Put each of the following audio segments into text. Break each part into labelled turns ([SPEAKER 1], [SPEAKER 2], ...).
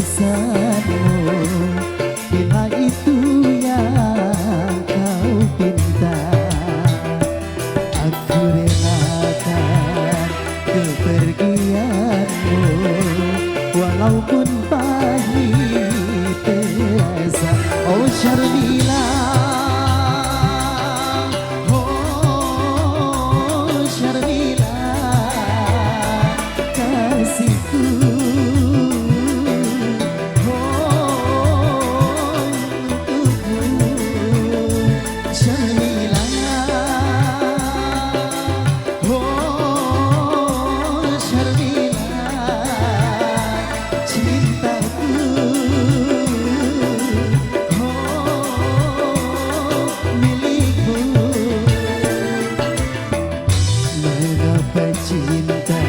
[SPEAKER 1] keputusanmu, bila itu yang kau pinta. Aku relakan kepergianmu, walaupun pahit terasa. Oh Syarmila, oh Syarmila, kasihku. Cinta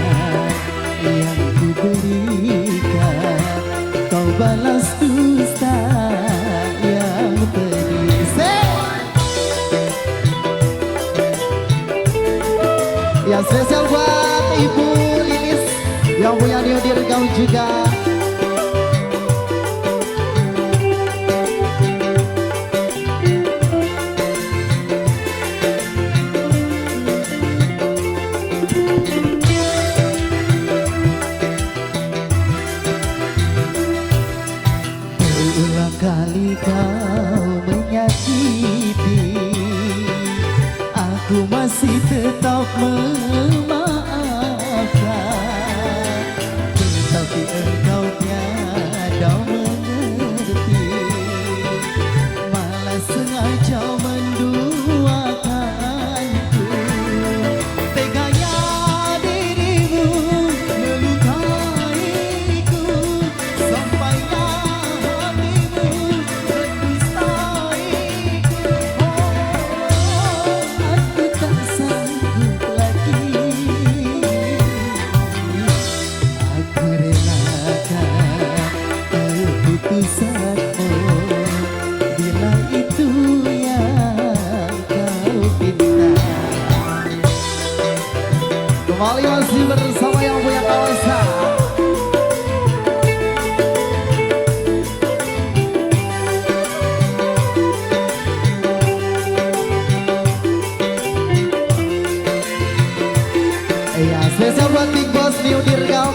[SPEAKER 1] yang ku berikan, kau balas dusta yang pedih. Ya spesial buat Ibu Lilis yang punya New Dirgau juga. Berulang kali kau menyakiti, aku masih tetap memaafkan, tetapi engkau tiada mengerti, malah sengaja menduakanku. Teganya dirimu melukaiku, sampainya bila itu yang kau pinta. Kembali masih bersama yang punya kawasan. Iya, spesial buat Big Boss New Dirgau.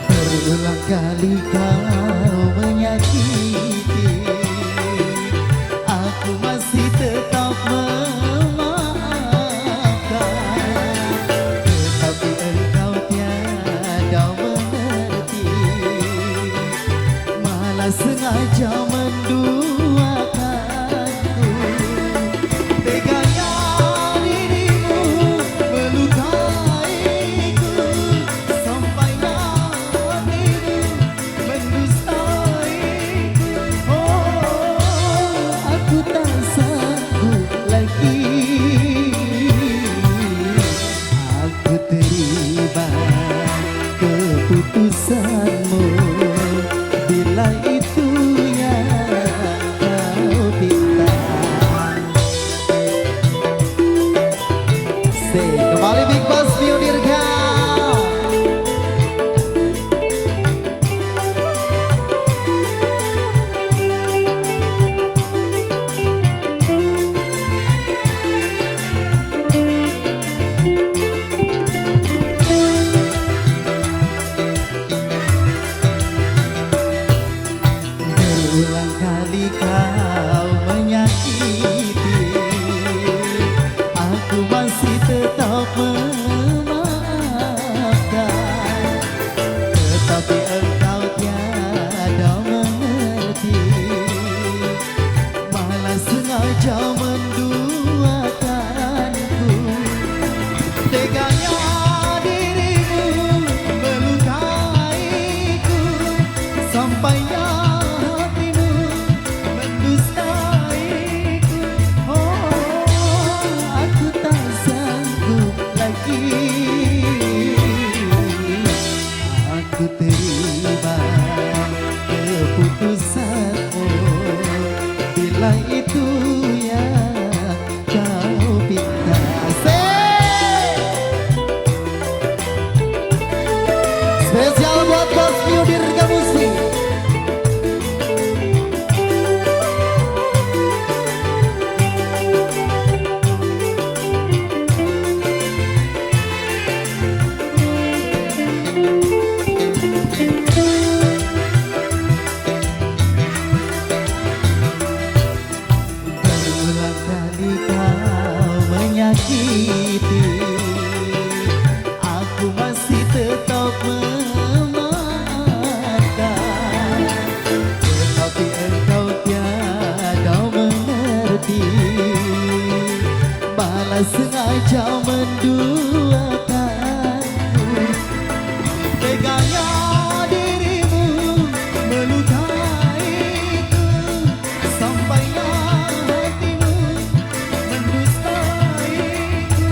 [SPEAKER 1] Berulang kali kau menyakiti, aku masih tetap memaafkan, tetapi engkau tiada mengerti, malah sengaja menduakanku. Teganya dirimu melukaiku, sampainya keputusanmu, bila itu yang kau pinta. Kembali Big Boss New Dirgau. Berulang kali kau menyakiti, aku masih tetap memaafkan, tetapi engkau tiada mengerti, malah sengaja menduakanku. Teganya dirimu melukaiku, sampainya aku terima keputusanmu, bila itu yang kau pinta. Spesial buat Bos New Dirga Musik.
[SPEAKER 2] Berulang kali kau menyakiti, aku masih tetap memaafkan, tetapi engkau tiada mengerti, malah sengaja menduakanku. Teganya dirimu melukaiku, sampainya hatimu mendustaiku.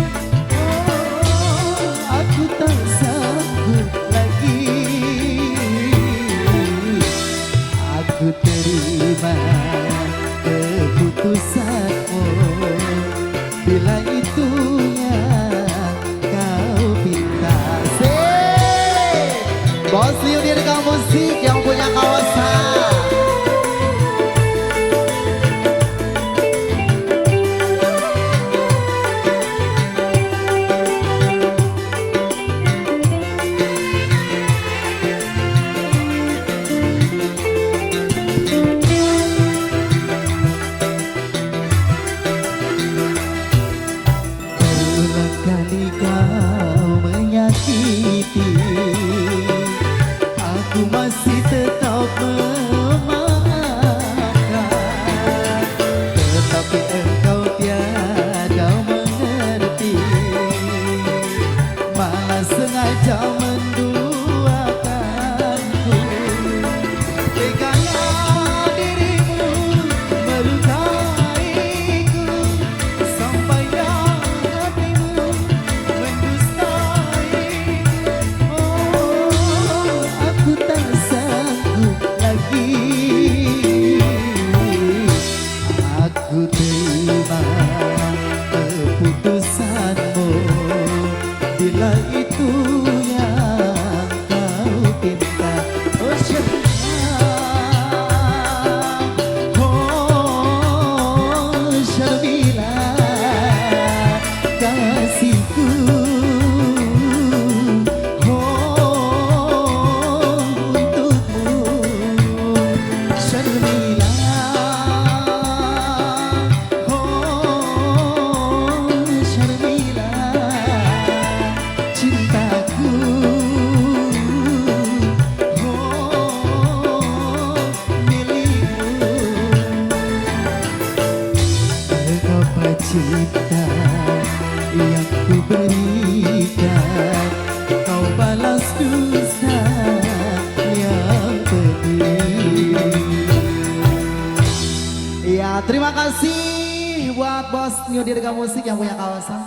[SPEAKER 2] Oh, aku tak sanggup lagi, aku terima keputusanmu bila itu yang kau pinta.
[SPEAKER 1] Bos New Dirga Musik yang punya kawasan.
[SPEAKER 2] Berulang kali kau menyakiti, aku masih tetap memaafkan, tetapi engkau tiada mengerti, malah sengaja menduakanku. Teganya dirimu melukaiku, sampainya hatimu mendustaiku. Oh, aku tak sanggup lagi, aku terima keputusanmu bila itu yang kau pinta. Oh Syarmila, oh Syarmila, kasihku. Oh, untukmu Syarmila, oh Syarmila, cintaku. Oh, milikmu. Betapa cinta yang ku berikan, kau balas dusta yang pedih.
[SPEAKER 1] Ya, terima kasih buat Bos New Dirga Musik yang punya kawasan.